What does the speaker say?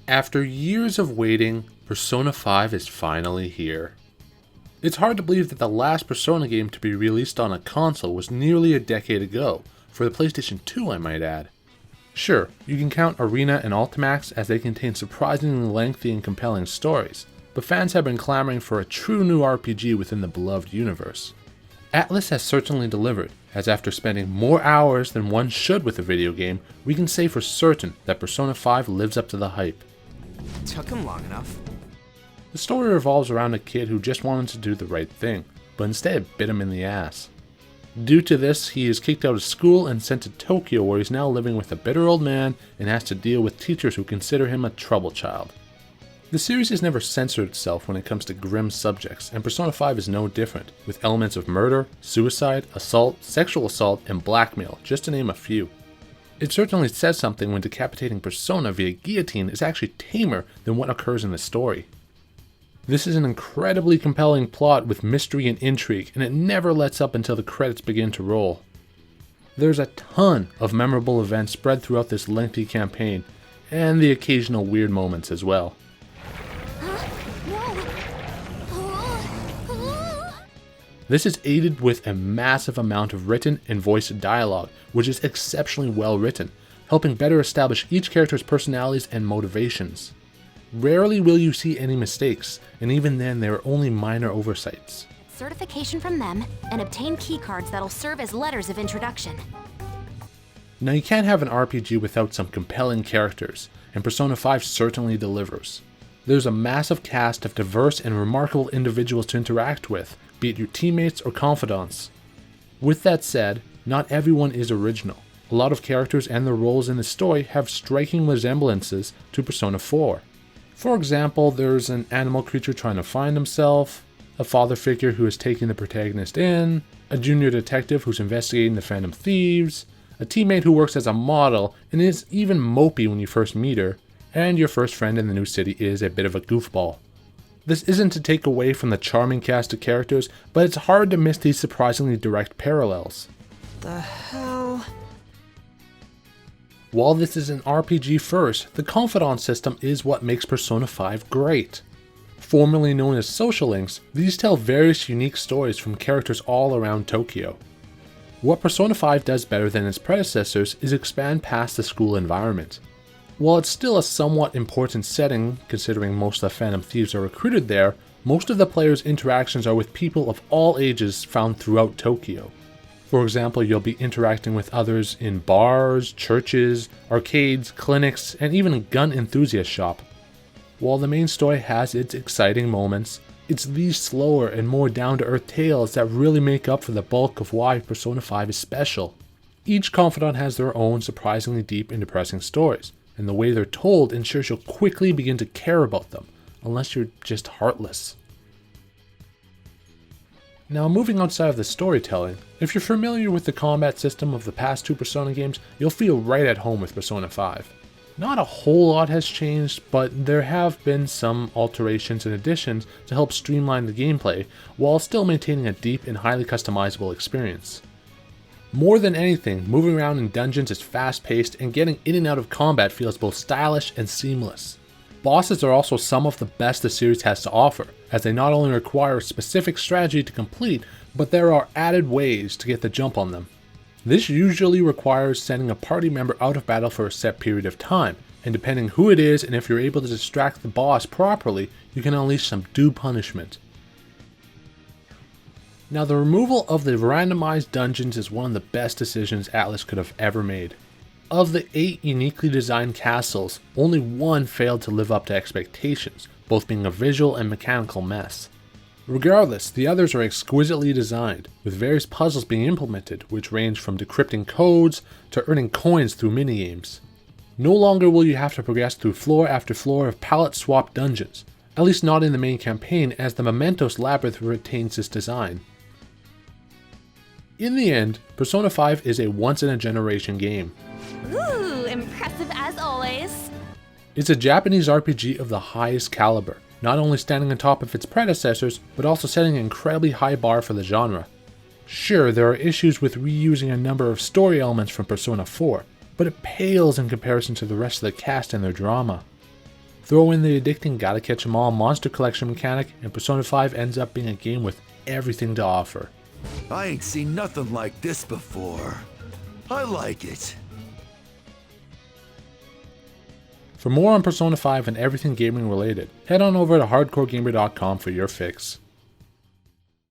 After years of waiting, Persona 5 is finally here. It's hard to believe that the last Persona game to be released on a console was nearly a decade ago, for the PlayStation 2 I might add. Sure, you can count Arena and Ultimax as they contain surprisingly lengthy and compelling stories, but fans have been clamoring for a true new RPG within the beloved universe. Atlus has certainly delivered, as after spending more hours than one should with a video game, we can say for certain that Persona 5 lives up to the hype. Took him long enough. The story revolves around a kid who just wanted to do the right thing, but instead it bit him in the ass. Due to this, he is kicked out of school and sent to Tokyo, where he's now living with a bitter old man and has to deal with teachers who consider him a trouble child. The series has never censored itself when it comes to grim subjects, and Persona 5 is no different, with elements of murder, suicide, assault, sexual assault, and blackmail, just to name a few. It certainly says something when decapitating Persona via guillotine is actually tamer than what occurs in the story. This is an incredibly compelling plot with mystery and intrigue, and it never lets up until the credits begin to roll. There's a ton of memorable events spread throughout this lengthy campaign, and the occasional weird moments as well. This is aided with a massive amount of written and voiced dialogue, which is exceptionally well written, helping better establish each character's personalities and motivations. Rarely will you see any mistakes, and even then they are only minor oversights. Certification from them, and obtain keycards that'll serve as letters of introduction. Now you can't have an RPG without some compelling characters, and Persona 5 certainly delivers. There's a massive cast of diverse and remarkable individuals to interact with, be it your teammates or confidants. With that said, not everyone is original. A lot of characters and their roles in the story have striking resemblances to Persona 4. For example, there's an animal creature trying to find himself, a father figure who is taking the protagonist in, a junior detective who's investigating the Phantom Thieves, a teammate who works as a model and is even mopey when you first meet her, and your first friend in the new city is a bit of a goofball. This isn't to take away from the charming cast of characters, but it's hard to miss these surprisingly direct parallels. The hell? While this is an RPG first, the confidant system is what makes Persona 5 great. Formerly known as social links, these tell various unique stories from characters all around Tokyo. What Persona 5 does better than its predecessors is expand past the school environment. While it's still a somewhat important setting, considering most of the Phantom Thieves are recruited there, most of the players' interactions are with people of all ages found throughout Tokyo. For example, you'll be interacting with others in bars, churches, arcades, clinics, and even a gun enthusiast shop. While the main story has its exciting moments, it's these slower and more down-to-earth tales that really make up for the bulk of why Persona 5 is special. Each confidant has their own surprisingly deep and depressing stories, and the way they're told ensures you'll quickly begin to care about them, unless you're just heartless. Now, moving outside of the storytelling, if you're familiar with the combat system of the past two Persona games, you'll feel right at home with Persona 5. Not a whole lot has changed, but there have been some alterations and additions to help streamline the gameplay, while still maintaining a deep and highly customizable experience. More than anything, moving around in dungeons is fast-paced, and getting in and out of combat feels both stylish and seamless. Bosses are also some of the best the series has to offer, as they not only require a specific strategy to complete, but there are added ways to get the jump on them. This usually requires sending a party member out of battle for a set period of time, and depending who it is and if you're able to distract the boss properly, you can unleash some due punishment. Now, the removal of the randomized dungeons is one of the best decisions Atlus could have ever made. Of the 8 uniquely designed castles, only one failed to live up to expectations, both being a visual and mechanical mess. Regardless, the others are exquisitely designed, with various puzzles being implemented, which range from decrypting codes to earning coins through minigames. No longer will you have to progress through floor after floor of palette-swapped dungeons, at least not in the main campaign, as the Mementos Labyrinth retains this design. In the end, Persona 5 is a once-in-a-generation game. Ooh, impressive as always. It's a Japanese RPG of the highest caliber, not only standing on top of its predecessors, but also setting an incredibly high bar for the genre. Sure, there are issues with reusing a number of story elements from Persona 4, but it pales in comparison to the rest of the cast and their drama. Throw in the addicting gotta catch 'em all monster collection mechanic, and Persona 5 ends up being a game with everything to offer. I ain't seen nothing like this before. I like it. For more on Persona 5 and everything gaming related, head on over to hardcoregamer.com for your fix.